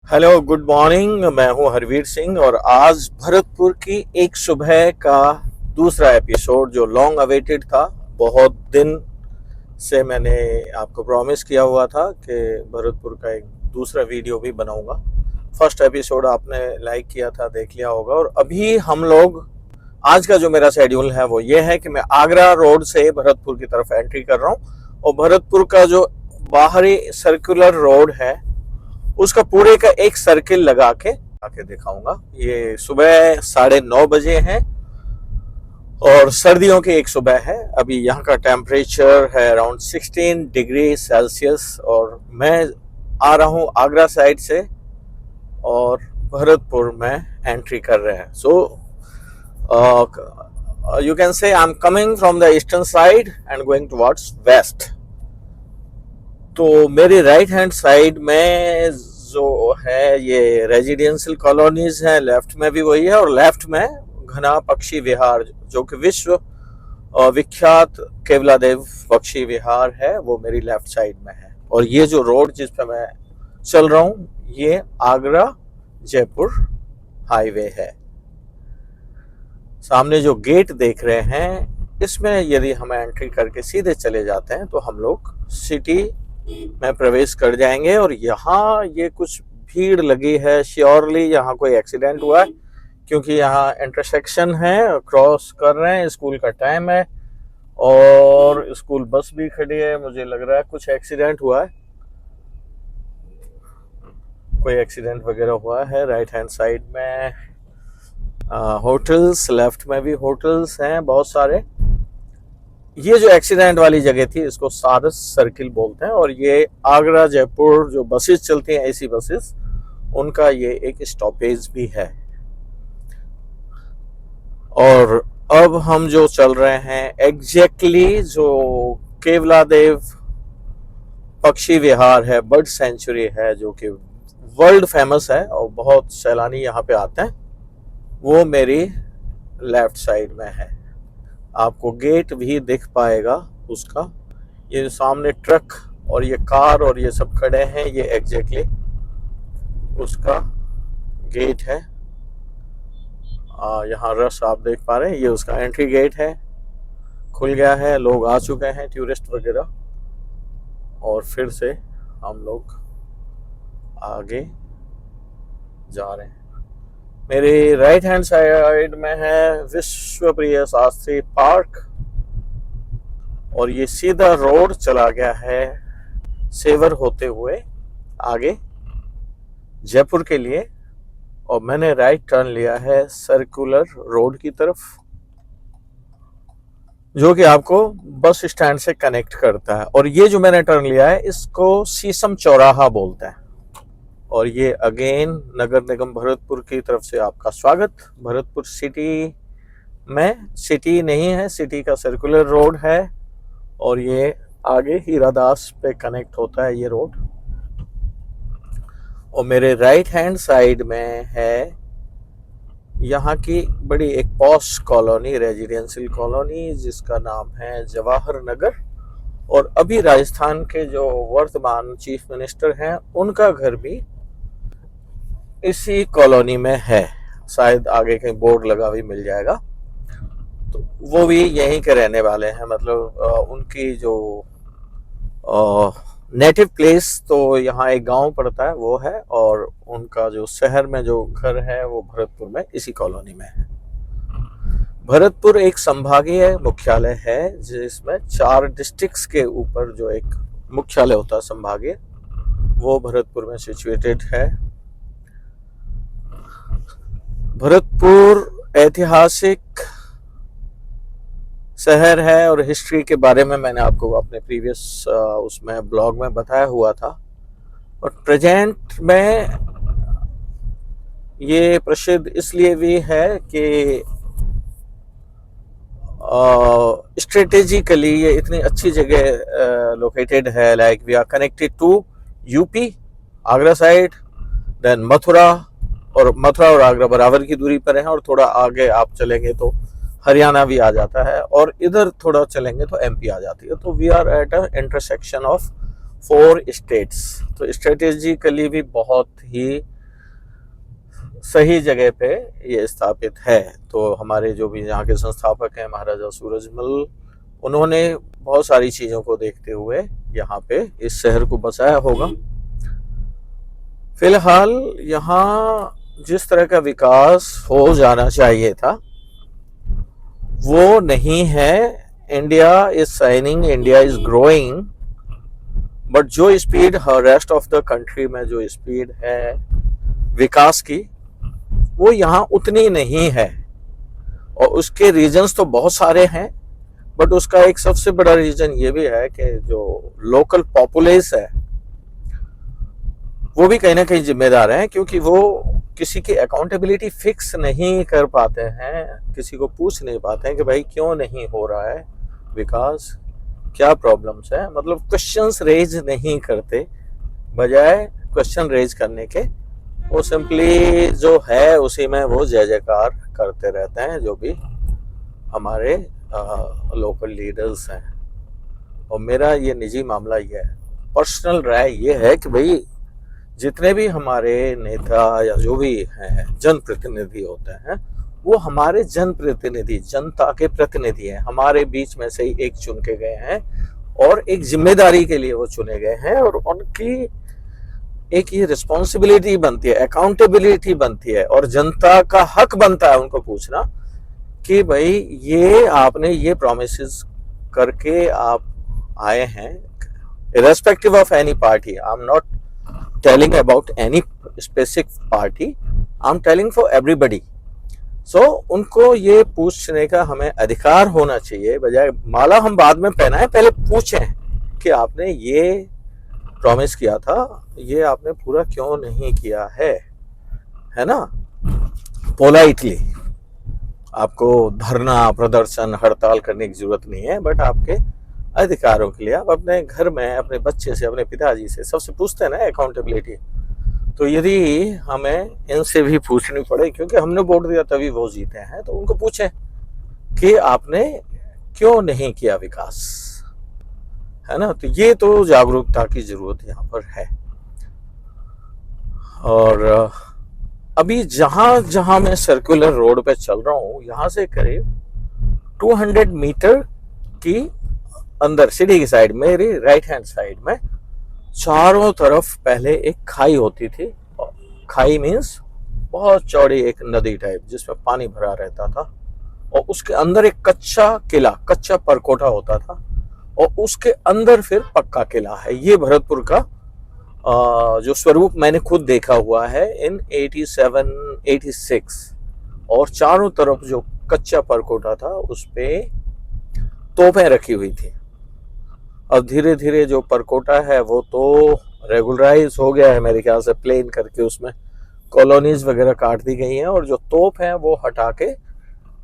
Hello good morning. मैं हूं हरवीर सिंह और आज भरतपुर की एक सुबह का दूसरा एपिसोड जो लॉन्ग अवेटेड था। बहुत दिन से मैंने आपको प्रॉमिस किया हुआ था कि भरतपुर का एक दूसरा वीडियो भी बनाऊंगा। फर्स्ट एपिसोड आपने लाइक किया था, देख लिया होगा। और अभी हम लोग आज का जो मेरा शेड्यूल है वो ये है कि मैं आगरा रोड से भरतपुर की तरफ एंट्री कर रहा हूँ और भरतपुर का जो बाहरी सर्कुलर रोड है उसका पूरे का एक सर्किल लगा के आके दिखाऊंगा। ये सुबह 9:30 बजे है और सर्दियों की एक सुबह है। अभी यहाँ का टेम्परेचर है अराउंड 16 डिग्री सेल्सियस और मैं आ रहा हूँ आगरा साइड से और भरतपुर में एंट्री कर रहे हैं। So you can say I am coming from the eastern side and going towards waste. तो मेरी राइट हैंड साइड में जो है ये रेजिडेंशियल कॉलोनीज है, लेफ्ट में भी वही है और लेफ्ट में घना पक्षी विहार जो कि विश्व विख्यात केवलादेव पक्षी विहार है वो मेरी लेफ्ट साइड में है। और ये जो रोड जिस पे मैं चल रहा हूँ ये आगरा जयपुर हाईवे है। सामने जो गेट देख रहे हैं इसमें यदि हम एंट्री करके सीधे चले जाते हैं तो हम लोग सिटी में प्रवेश कर जाएंगे। और यहाँ ये कुछ भीड़ लगी है, श्योरली यहाँ कोई एक्सीडेंट हुआ है क्योंकि यहाँ इंटरसेक्शन है, क्रॉस कर रहे हैं, स्कूल का टाइम है और स्कूल बस भी खड़ी है। मुझे लग रहा है कुछ एक्सीडेंट हुआ है, कोई एक्सीडेंट वगैरह हुआ है। राइट हैंड साइड में होटल्स, लेफ्ट में भी होटल्स हैं बहुत सारे। ये जो एक्सीडेंट वाली जगह थी इसको सारस सर्किल बोलते हैं और ये आगरा जयपुर जो बसेस चलती हैं एसी बसेस उनका ये एक स्टॉपेज भी है। और अब हम जो चल रहे हैं एग्जैक्टली जो केवलादेव पक्षी विहार है, बर्ड सेंचुरी है जो कि वर्ल्ड फेमस है और बहुत सैलानी यहाँ पे आते हैं, वो मेरी लेफ्ट साइड में है। आपको गेट भी दिख पाएगा उसका। ये जो सामने ट्रक और ये कार और ये सब खड़े हैं ये एग्जैक्टली उसका गेट है। यहाँ रश आप देख पा रहे हैं, ये उसका एंट्री गेट है, खुल गया है, लोग आ चुके हैं टूरिस्ट वगैरह। और फिर से हम लोग आगे जा रहे हैं। मेरी राइट हैंड साइड में है विश्व प्रिय शास्त्री पार्क और ये सीधा रोड चला गया है सेवर होते हुए आगे जयपुर के लिए और मैंने राइट टर्न लिया है सर्कुलर रोड की तरफ जो कि आपको बस स्टैंड से कनेक्ट करता है। और ये जो मैंने टर्न लिया है इसको शीशम चौराहा बोलते हैं। और ये अगेन नगर निगम भरतपुर की तरफ से आपका स्वागत। भरतपुर सिटी में, सिटी नहीं है, सिटी का सर्कुलर रोड है और ये आगे हीरादास पे कनेक्ट होता है ये रोड। और मेरे राइट हैंड साइड में है यहाँ की बड़ी एक पॉश कॉलोनी, रेजिडेंशियल कॉलोनी जिसका नाम है जवाहर नगर। और अभी राजस्थान के जो वर्तमान चीफ मिनिस्टर हैं उनका घर भी इसी कॉलोनी में है। शायद आगे कहीं बोर्ड लगा भी मिल जाएगा। तो वो भी यहीं के रहने वाले हैं, मतलब उनकी जो नेटिव प्लेस तो यहाँ एक गांव पड़ता है वो है और उनका जो शहर में जो घर है वो भरतपुर में इसी कॉलोनी में है। भरतपुर एक संभागीय मुख्यालय है जिसमें 4 डिस्ट्रिक्ट्स के ऊपर जो एक मुख्यालय होता है संभागीय वो भरतपुर में सिचुएटेड है। भरतपुर ऐतिहासिक शहर है और हिस्ट्री के बारे में मैंने आपको अपने प्रीवियस उसमें ब्लॉग में बताया हुआ था। और प्रेजेंट में ये प्रसिद्ध इसलिए भी है कि स्ट्रेटेजिकली ये इतनी अच्छी जगह लोकेटेड है। Like we are connected to UP, Agra side, then Mathura और आगरा बराबर की दूरी पर है। और थोड़ा आगे आप चलेंगे तो हरियाणा भी आ जाता है और इधर थोड़ा चलेंगे तो एमपी आ जाती है। तो we are at a intersection of 4 states. तो स्ट्रेटेजिकली भी बहुत ही सही जगह पे ये स्थापित है। तो हमारे जो भी यहाँ के संस्थापक हैं महाराजा सूरजमल, उन्होंने बहुत सारी चीज़ों को देखते हुए यहाँ पे इस शहर को बसाया होगा। फिलहाल यहाँ जिस तरह का विकास हो जाना चाहिए था वो नहीं है। India is shining, India is growing, but जो speed rest of the country में जो स्पीड है विकास की, वो यहाँ उतनी नहीं है। और उसके रीजंस तो बहुत सारे हैं, बट उसका एक सबसे बड़ा रीजन ये भी है कि जो लोकल पॉपुलेस है वो भी कहीं ना कहीं जिम्मेदार है, क्योंकि वो किसी की अकाउंटेबिलिटी फिक्स नहीं कर पाते हैं, किसी को पूछ नहीं पाते हैं कि भाई क्यों नहीं हो रहा है विकास, क्या प्रॉब्लम्स है। मतलब क्वेश्चंस रेज नहीं करते, बजाय क्वेश्चन रेज करने के वो सिंपली जो है उसी में वो जय जयकार करते रहते हैं, जो भी हमारे लोकल लीडर्स हैं। और मेरा ये निजी मामला ये है, पर्सनल राय ये है कि भाई जितने भी हमारे नेता या जो भी हैं जनप्रतिनिधि होते हैं, वो हमारे जनप्रतिनिधि, जनता के प्रतिनिधि हैं, हमारे बीच में से ही एक चुन के गए हैं और एक जिम्मेदारी के लिए वो चुने गए हैं। और उनकी एक ये रिस्पॉन्सिबिलिटी बनती है, अकाउंटेबिलिटी बनती है, और जनता का हक बनता है उनको पूछना कि भाई ये आपने ये प्रोमिसेस करके आप आए हैं, irrespective of any party. I'm not telling about any specific party, I'm telling for everybody. So उनको ये पूछने का हमें अधिकार होना चाहिए, बजाय माला हम बाद में पहनाएं, पहले पूछें कि आपने ये प्रॉमिस किया था, ये आपने पूरा क्यों नहीं किया है ना। पोलाइटली, आपको धरना प्रदर्शन हड़ताल करने की जरूरत नहीं है, बट आपके अधिकारों के लिए आप अपने घर में अपने बच्चे से, अपने पिताजी से सबसे पूछते हैं ना अकाउंटेबिलिटी। तो यदि हमें इनसे भी पूछनी पड़े, क्योंकि हमने वोट दिया तभी वो जीते हैं, तो उनको पूछें कि आपने क्यों नहीं किया विकास, है ना। तो ये तो जागरूकता की जरूरत यहाँ पर है। और अभी जहां जहां मैं सर्कुलर रोड पे चल रहा हूँ, यहाँ से करीब 200 मीटर की अंदर सिटी की साइड, मेरी राइट हैंड साइड में चारों तरफ पहले एक खाई होती थी। खाई मीन्स बहुत चौड़ी एक नदी टाइप जिसमें पानी भरा रहता था, और उसके अंदर एक कच्चा किला, कच्चा परकोटा होता था, और उसके अंदर फिर पक्का किला है। ये भरतपुर का जो स्वरूप मैंने खुद देखा हुआ है इन 87-86। और चारों तरफ जो कच्चा परकोटा था उस पे तोपें रखी हुई थी। अब धीरे धीरे जो परकोटा है वो तो रेगुलराइज हो गया है मेरे ख्याल से, प्लेन करके उसमें कॉलोनीज वगैरह काट दी गई हैं, और जो तोप हैं वो हटा के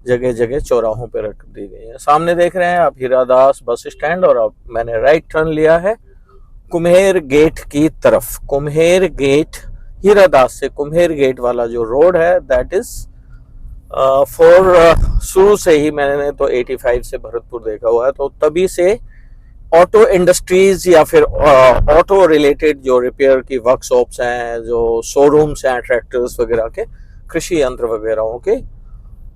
जगह जगह चौराहों पे रख दी गई है। सामने देख रहे हैं आप हीरादास बस स्टैंड, और अब मैंने राइट टर्न लिया है कुम्हेर गेट की तरफ। कुम्हेर गेट, हीरादास से कुम्हेर गेट वाला जो रोड है, दैट इज शुरू से ही मैंने तो 85 से भरतपुर देखा हुआ है, तो तभी से ऑटो इंडस्ट्रीज या फिर ऑटो रिलेटेड जो रिपेयर की वर्कशॉप्स हैं, जो शोरूम्स हैं ट्रैक्टर्स वगैरह के, कृषि यंत्र वगैरह के,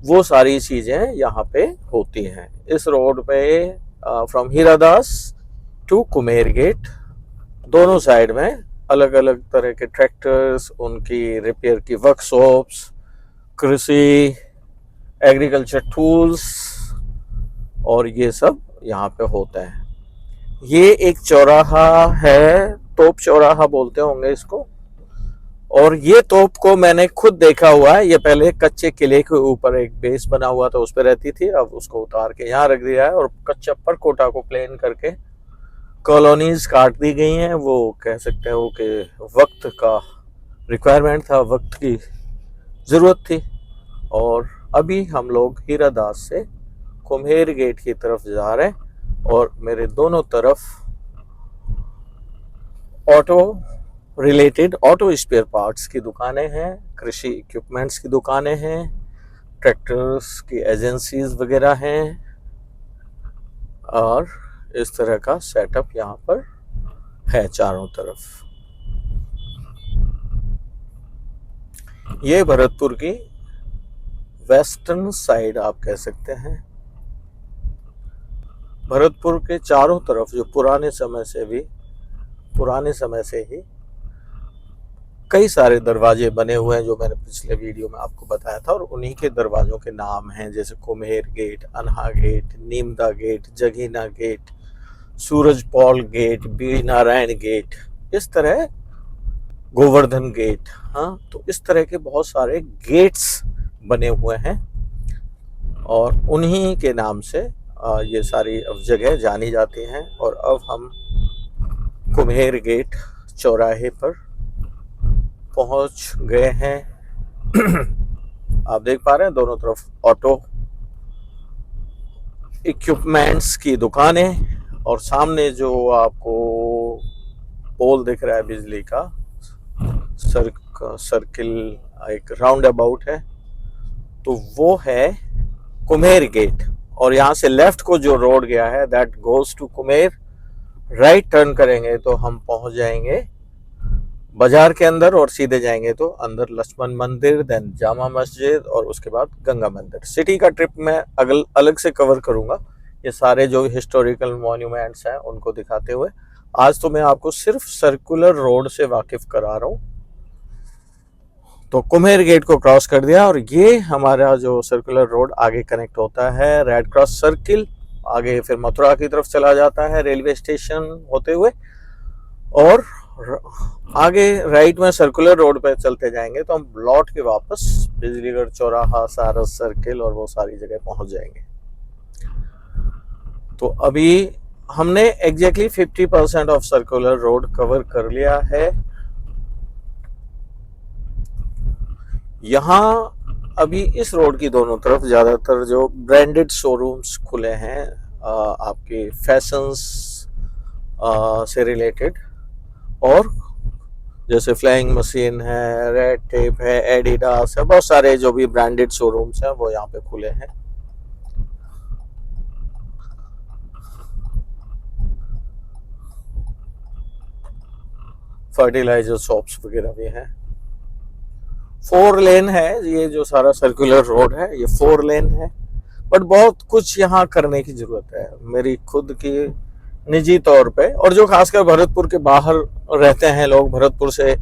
वो सारी चीजें यहाँ पे होती हैं इस रोड पे। From Hiradas to Kumher gate दोनों साइड में अलग अलग तरह के ट्रैक्टर्स, उनकी रिपेयर की वर्कशॉप्स, कृषि एग्रीकल्चर टूल्स, और ये सब यहाँ पे होते हैं। ये एक चौराहा है, तोप चौराहा बोलते होंगे इसको, और ये तोप को मैंने खुद देखा हुआ है। ये पहले कच्चे किले के ऊपर एक बेस बना हुआ था, उस पर रहती थी, अब उसको उतार के यहाँ रख दिया है, और कच्चा परकोटा को प्लेन करके कॉलोनीज काट दी गई हैं। वो कह सकते हो कि वक्त का रिक्वायरमेंट था, वक्त की ज़रूरत थी। और अभी हम लोग हीरादास से कुम्हेर गेट की तरफ जा रहे हैं, और मेरे दोनों तरफ auto related, auto spare parts की दुकानें हैं, कृषि इक्विपमेंट्स की दुकानें हैं, ट्रैक्टर्स की एजेंसीज वगैरह हैं, और इस तरह का सेटअप यहाँ पर है चारों तरफ। ये भरतपुर की वेस्टर्न साइड आप कह सकते हैं। भरतपुर के चारों तरफ जो पुराने समय से ही कई सारे दरवाजे बने हुए हैं, जो मैंने पिछले वीडियो में आपको बताया था, और उन्हीं के दरवाजों के नाम हैं, जैसे Kumher gate, Anha gate, Neemda gate, Jagina gate, Suraj Pol gate, Binarayan gate, इस तरह गोवर्धन गेट। हाँ, तो इस तरह के बहुत सारे गेट्स बने हुए हैं और उन्हीं के नाम से ये सारी अब जगह जानी जाती हैं। और अब हम कुम्हेर गेट चौराहे पर पहुंच गए हैं। आप देख पा रहे हैं दोनों तरफ ऑटो इक्विपमेंट्स की दुकानें, और सामने जो आपको पोल दिख रहा है बिजली का, सर्किल, एक राउंड अबाउट है, तो वो है कुम्हेर गेट। और यहाँ से लेफ्ट को जो रोड गया है that goes to Kumher, right turn करेंगे तो हम पहुंच जाएंगे बाजार के अंदर, और सीधे जाएंगे तो अंदर लक्ष्मण मंदिर, देन जामा मस्जिद, और उसके बाद गंगा मंदिर। सिटी का ट्रिप मैं अलग से कवर करूंगा, ये सारे जो हिस्टोरिकल मॉन्यूमेंट्स हैं उनको दिखाते हुए। आज तो मैं आपको सिर्फ सर्कुलर रोड से वाकिफ करा रहा हूँ। तो कुम्हेर गेट को क्रॉस कर दिया और ये हमारा जो सर्कुलर रोड आगे कनेक्ट होता है रेड क्रॉस सर्किल, आगे फिर मथुरा की तरफ चला जाता है रेलवे स्टेशन होते हुए, और आगे राइट में सर्कुलर रोड पे चलते जाएंगे तो हम लौट के वापस बिजलीगढ़ चौराहा, सारस सर्किल और वो सारी जगह पहुंच जाएंगे। तो अभी हमने exactly 50% of circular road cover कर लिया है। यहाँ अभी इस रोड की दोनों तरफ ज़्यादातर जो ब्रांडेड शोरूम्स खुले हैं आपके फैशंस से रिलेटेड, और जैसे फ्लाइंग मशीन है, रेड टेप है, एडिडास है, बहुत सारे जो भी ब्रांडेड शोरूम्स हैं वो यहाँ पे खुले हैं। फर्टिलाइजर शॉप्स वगैरह भी हैं। 4 लेन है ये जो सारा सर्कुलर रोड है, ये 4 लेन है, बट बहुत कुछ यहाँ करने की जरूरत है मेरी खुद की निजी तौर पे, और जो खासकर भरतपुर के बाहर रहते हैं लोग, भरतपुर से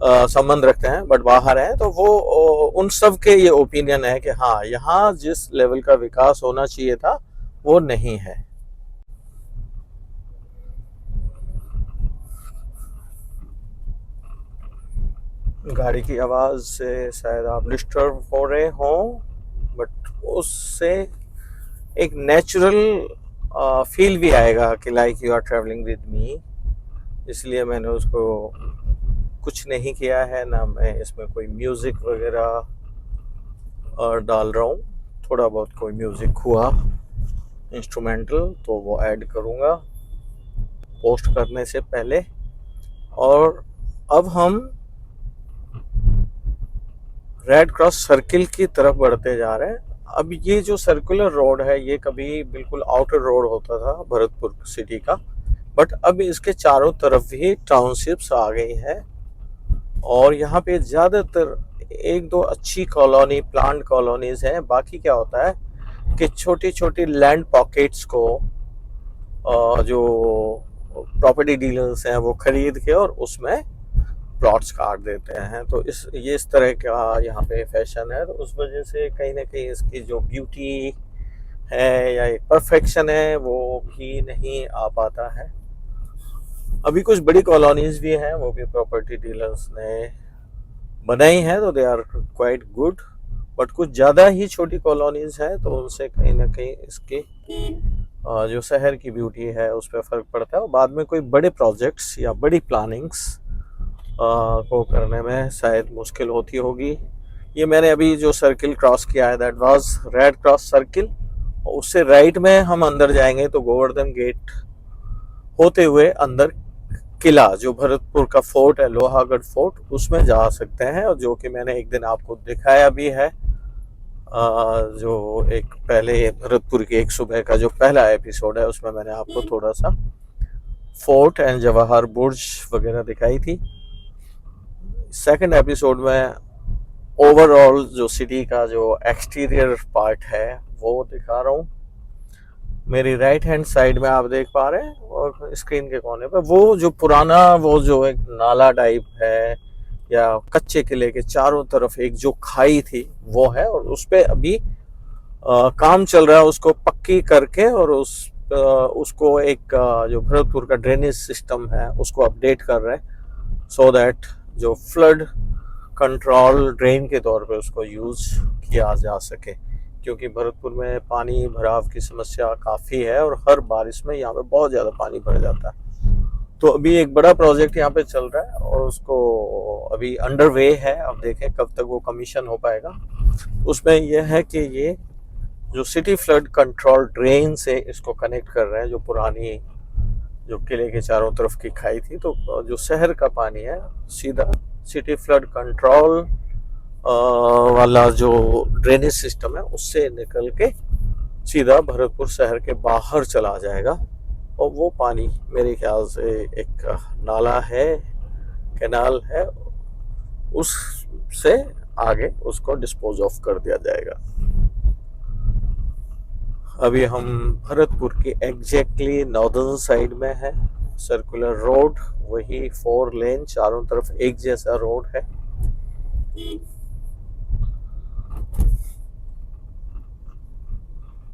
संबंध रखते हैं बट बाहर हैं, तो वो उन सब के ये ओपिनियन है कि हाँ, यहाँ जिस लेवल का विकास होना चाहिए था वो नहीं है। गाड़ी की आवाज़ से शायद आप डिस्टर्ब हो रहे हों, बट उससे एक नेचुरल फील भी आएगा कि like you are travelling with me, इसलिए मैंने उसको कुछ नहीं किया है, ना मैं इसमें कोई म्यूज़िक वगैरह डाल रहा हूँ। थोड़ा बहुत कोई म्यूज़िक हुआ इंस्ट्रूमेंटल तो वो ऐड करूँगा पोस्ट करने से पहले। और अब हम रेड क्रॉस सर्किल की तरफ बढ़ते जा रहे हैं। अब ये जो सर्कुलर रोड है ये कभी बिल्कुल आउटर रोड होता था भरतपुर सिटी का, बट अब इसके चारों तरफ ही टाउनशिप्स आ गई है, और यहाँ पे ज़्यादातर 1-2 अच्छी कॉलोनी, प्लांट कॉलोनीज हैं। बाकी क्या होता है कि छोटी छोटी लैंड पॉकेट्स को जो प्रॉपर्टी डीलर्स हैं वो खरीद के और उसमें प्लॉट्स काट देते हैं। तो इस तरह का यहाँ पे फैशन है, तो उस वजह से कहीं ना कहीं इसकी जो ब्यूटी है या एक परफेक्शन है वो भी नहीं आ पाता है। अभी कुछ बड़ी कॉलोनीज भी हैं, वो भी प्रॉपर्टी डीलर्स ने बनाई हैं, तो they are quite good, but कुछ ज़्यादा ही छोटी कॉलोनीज हैं, तो उनसे कहीं ना कहीं इसकी जो शहर की ब्यूटी है उस पर फ़र्क पड़ता है, और बाद में कोई बड़े प्रोजेक्ट्स या बड़ी प्लानिंग्स को करने में शायद मुश्किल होती होगी। ये मैंने अभी जो सर्किल क्रॉस किया है that was red cross circle, उससे राइट में हम अंदर जाएंगे तो गोवर्धन गेट होते हुए अंदर किला जो भरतपुर का फोर्ट है, लोहागढ़ फोर्ट, उसमें जा सकते हैं, और जो कि मैंने एक दिन आपको दिखाया भी है। जो एक पहले भरतपुर की एक सुबह का जो पहला एपिसोड है उसमें मैंने आपको थोड़ा सा फोर्ट एंड जवाहर बुर्ज वगैरह दिखाई थी। सेकंड एपिसोड में ओवरऑल जो सिटी का जो एक्सटीरियर पार्ट है वो दिखा रहा हूँ। मेरी राइट हैंड साइड में आप देख पा रहे हैं और स्क्रीन के कोने पे वो जो पुराना वो जो एक नाला टाइप है या कच्चे किले के चारों तरफ एक जो खाई थी वो है, और उस पे अभी काम चल रहा है उसको पक्की करके, और उसको एक जो भरतपुर का ड्रेनेज सिस्टम है उसको अपडेट कर रहे हैं, सो दैट जो फ्लड कंट्रोल ड्रेन के तौर पे उसको यूज किया जा सके, क्योंकि भरतपुर में पानी भराव की समस्या काफ़ी है और हर बारिश में यहाँ पे बहुत ज़्यादा पानी भर जाता है। तो अभी एक बड़ा प्रोजेक्ट यहाँ पे चल रहा है और उसको अभी अंडर वे है, अब देखें कब तक वो कमीशन हो पाएगा। उसमें यह है कि ये जो सिटी फ्लड कंट्रोल ड्रेन से इसको कनेक्ट कर रहे हैं, जो पुरानी जो किले के चारों तरफ की खाई थी, तो जो शहर का पानी है सीधा सिटी फ्लड कंट्रोल वाला जो ड्रेनेज सिस्टम है उससे निकल के सीधा भरतपुर शहर के बाहर चला जाएगा, और वो पानी मेरे ख्याल से एक नाला है, कैनाल है, उससे आगे उसको डिस्पोज ऑफ कर दिया जाएगा। अभी हम भरतपुर की एग्जैक्टली नॉर्दर्न साइड में है। सर्कुलर रोड, वही 4 लेन चारों तरफ एक जैसा रोड है।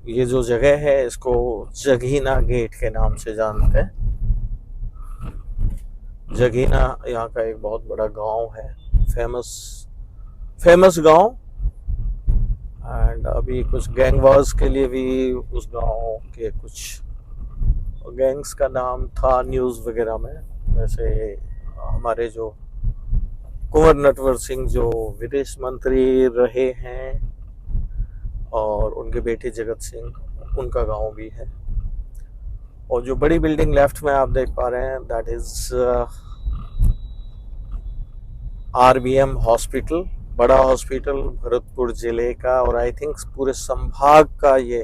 ये जो जगह है इसको जगीना गेट के नाम से जानते हैं। जगीना यहाँ का एक बहुत बड़ा गांव है, फेमस गांव, एंड अभी कुछ गैंग वार्स के लिए भी उस गांव के कुछ गैंग्स का नाम था न्यूज़ वगैरह में। वैसे हमारे जो कुंवर नटवर सिंह जो विदेश मंत्री रहे हैं और उनके बेटे जगत सिंह, उनका गांव भी है। और जो बड़ी बिल्डिंग लेफ्ट में आप देख पा रहे हैं दैट इज RBM हॉस्पिटल, बड़ा हॉस्पिटल भरतपुर जिले का और आई थिंक पूरे संभाग का ये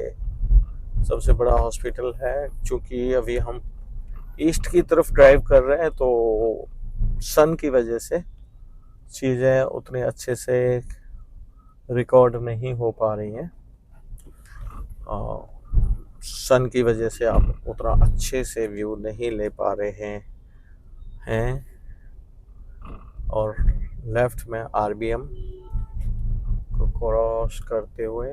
सबसे बड़ा हॉस्पिटल है। क्योंकि अभी हम ईस्ट की तरफ ड्राइव कर रहे हैं तो सन की वजह से चीज़ें उतने अच्छे से रिकॉर्ड नहीं हो पा रही हैं। सन की वजह से आप उतना अच्छे से व्यू नहीं ले पा रहे हैं। और लेफ्ट में RBM को क्रॉस करते हुए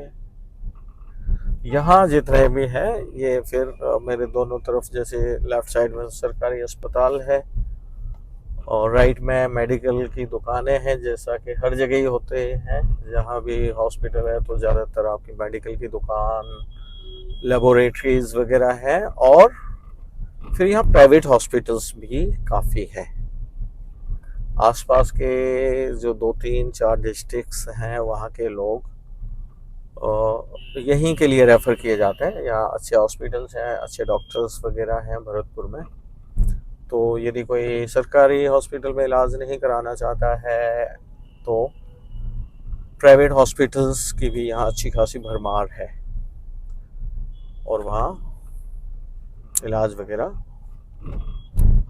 यहाँ जितने भी हैं ये फिर मेरे दोनों तरफ, जैसे लेफ्ट साइड में सरकारी अस्पताल है और राइट में मेडिकल की दुकानें हैं, जैसा कि हर जगह ही होते हैं। जहाँ भी हॉस्पिटल है तो ज़्यादातर आपकी मेडिकल की दुकान, लेबोरेटरीज वगैरह हैं, और फिर यहाँ प्राइवेट हॉस्पिटल्स भी काफ़ी है। आसपास के जो 2-3-4 डिस्ट्रिक्ट्स हैं वहाँ के लोग यहीं के लिए रेफ़र किए जाते हैं। यहाँ अच्छे हॉस्पिटल्स हैं, अच्छे डॉक्टर्स वगैरह हैं भरतपुर में। तो यदि कोई सरकारी हॉस्पिटल में इलाज नहीं कराना चाहता है तो प्राइवेट हॉस्पिटल्स की भी यहाँ अच्छी खासी भरमार है, और वहाँ इलाज वगैरह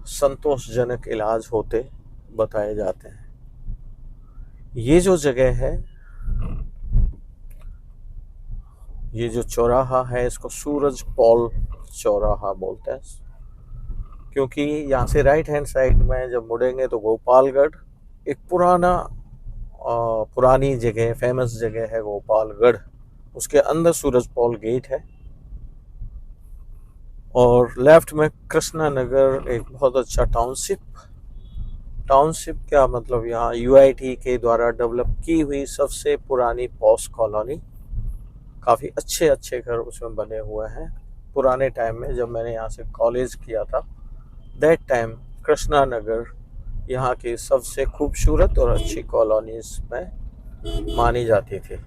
संतोषजनक इलाज होते बताए जाते हैं। ये जो जगह है, ये जो चौराहा है इसको सूरज पॉल चौराहा बोलते हैं, क्योंकि यहाँ से राइट हैंड साइड में जब मुड़ेंगे तो गोपालगढ़ एक पुरानी जगह, फेमस जगह है गोपालगढ़, उसके अंदर सूरज पॉल गेट है। और लेफ्ट में कृष्णा नगर, एक बहुत अच्छा टाउनशिप क्या मतलब, यहाँ UIT के द्वारा डेवलप की हुई सबसे पुरानी पॉस्ट कॉलोनी, काफ़ी अच्छे घर उसमें बने हुए हैं। पुराने टाइम में जब मैंने यहाँ से कॉलेज किया था दैट टाइम कृष्णा नगर यहाँ की सबसे खूबसूरत और अच्छी कॉलोनीज में मानी जाती थी।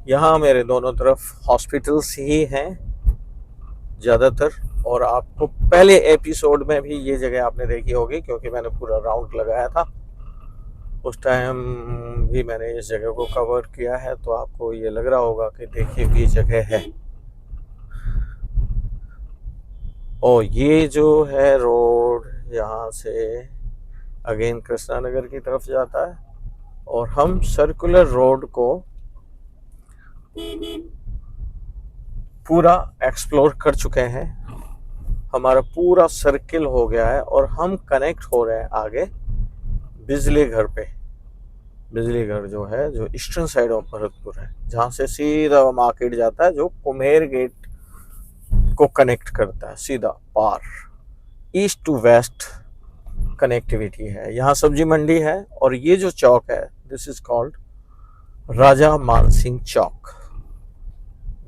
यहाँ मेरे दोनों तरफ हॉस्पिटल्स ही हैं ज़्यादातर, और आपको पहले एपिसोड में भी ये जगह आपने देखी होगी क्योंकि मैंने पूरा राउंड लगाया था, उस टाइम भी मैंने इस जगह को कवर किया है, तो आपको ये लग रहा होगा कि देखिए भी जगह है। और ये जो है रोड यहाँ से अगेन कृष्णा नगर की तरफ जाता है और हम सर्कुलर रोड को पूरा एक्सप्लोर कर चुके हैं। हमारा पूरा सर्किल हो गया है और हम कनेक्ट हो रहे हैं आगे बिजली घर पे। बिजली घर जो है, जो ईस्टर्न साइड ऑफ भरतपुर है, जहाँ से सीधा मार्केट जाता है, जो कुम्हेर गेट को कनेक्ट करता है, सीधा पार ईस्ट टू वेस्ट कनेक्टिविटी है। यहाँ सब्जी मंडी है और ये जो चौक है, दिस इज कॉल्ड राजा मानसिंह चौक,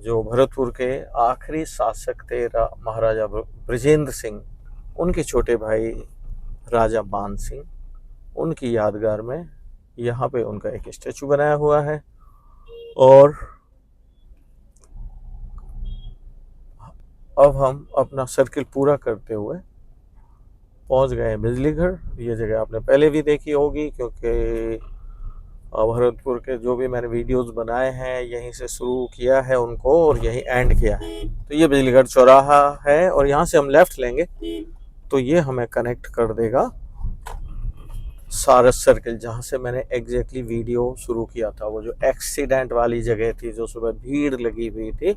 जो भरतपुर के आखिरी शासक थे महाराजा ब्रजेंद्र सिंह, उनके छोटे भाई राजा मान सिंह, उनकी यादगार में यहाँ पे उनका एक स्टैचू बनाया हुआ है। और अब हम अपना सर्किल पूरा करते हुए पहुंच गए बिजली घर। ये जगह आपने पहले भी देखी होगी, क्योंकि भरतपुर के जो भी मैंने वीडियोस बनाए हैं यहीं से शुरू किया है उनको और यहीं एंड किया है। तो ये बिजली घर चौराहा है और यहाँ से हम लेफ्ट लेंगे तो ये हमें कनेक्ट कर देगा सारस सर्किल, जहाँ से मैंने एग्जैक्टली वीडियो शुरू किया था। वो जो एक्सीडेंट वाली जगह थी, जो सुबह भीड़ लगी हुई थी,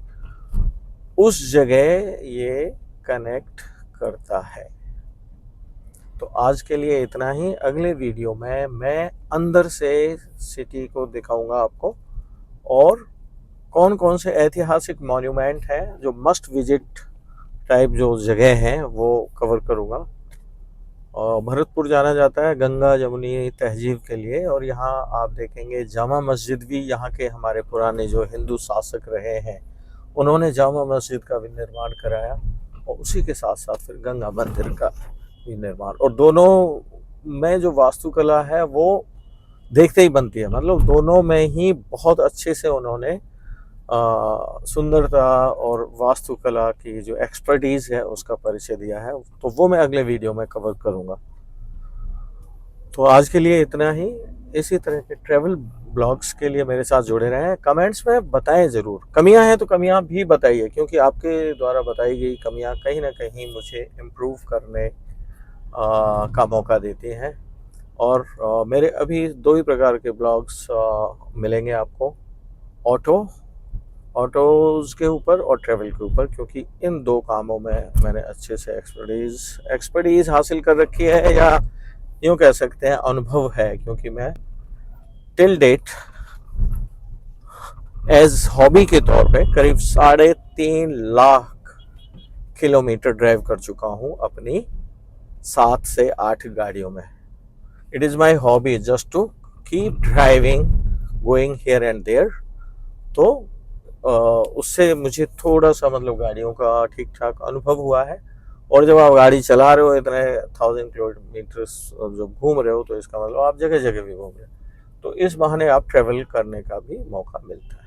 उस जगह ये कनेक्ट करता है। तो आज के लिए इतना ही। अगले वीडियो में मैं अंदर से सिटी को दिखाऊंगा आपको और कौन कौन से ऐतिहासिक मॉन्यूमेंट हैं जो मस्ट विजिट टाइप जो जगह हैं वो कवर करूंगा। और भरतपुर जाना जाता है गंगा जमुनी तहजीब के लिए, और यहाँ आप देखेंगे जामा मस्जिद भी, यहाँ के हमारे पुराने जो हिंदू शासक रहे हैं उन्होंने जामा मस्जिद का भी निर्माण कराया और उसी के साथ साथ फिर गंगा मंदिर का भी निर्माण। और दोनों में जो वास्तुकला है वो देखते ही बनती है, मतलब दोनों में ही बहुत अच्छे से उन्होंने सुंदरता और वास्तुकला की जो एक्सपर्टीज है उसका परिचय दिया है। तो वो मैं अगले वीडियो में कवर करूंगा। तो आज के लिए इतना ही। इसी तरह के ट्रैवल ब्लॉग्स के लिए मेरे साथ जुड़े रहें। कमेंट्स में बताएं ज़रूर, कमियां हैं तो कमियां भी बताइए, क्योंकि आपके द्वारा बताई गई कमियां कहीं ना कहीं मुझे इम्प्रूव करने का मौका देती हैं। और मेरे अभी 2 ही प्रकार के ब्लॉग्स मिलेंगे आपको, ऑटोज़ के ऊपर और ट्रैवल के ऊपर, क्योंकि इन 2 कामों में मैंने अच्छे से एक्सपर्टीज़ हासिल कर रखी है, या यूँ कह सकते हैं अनुभव है, क्योंकि मैं टिल डेट एज हॉबी के तौर पे करीब 3.5 लाख किलोमीटर ड्राइव कर चुका हूँ अपनी 7 से 8 गाड़ियों में। It is my hobby just to keep driving, going here and there. तो उससे मुझे थोड़ा सा मतलब गाड़ियों का ठीक ठाक अनुभव हुआ है। और जब आप गाड़ी चला रहे हो इतने 1000 किलोमीटर जो घूम रहे हो, तो इसका मतलब आप जगह जगह भी घूम रहे हो, तो इस बहाने आप ट्रैवल करने का भी मौका मिलता है।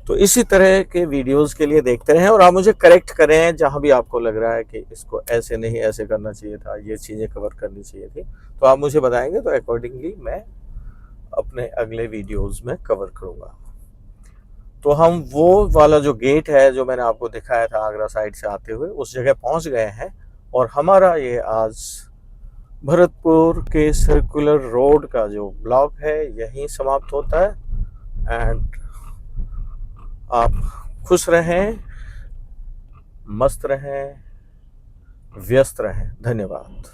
तो इसी तरह के वीडियोस के लिए देखते रहें और आप मुझे करेक्ट करें जहां भी आपको लग रहा है कि इसको ऐसे नहीं ऐसे करना चाहिए था, ये चीज़ें कवर करनी चाहिए थी, तो आप मुझे बताएंगे, तो अकॉर्डिंगली मैं अपने अगले वीडियोस में कवर करूँगा। तो हम वो वाला जो गेट है जो मैंने आपको दिखाया था आगरा साइड से आते हुए, उस जगह पहुंच गए हैं। और हमारा ये आज भरतपुर के सर्कुलर रोड का जो ब्लॉग है यहीं समाप्त होता है। एंड आप खुश रहें, मस्त रहें, व्यस्त रहें। धन्यवाद।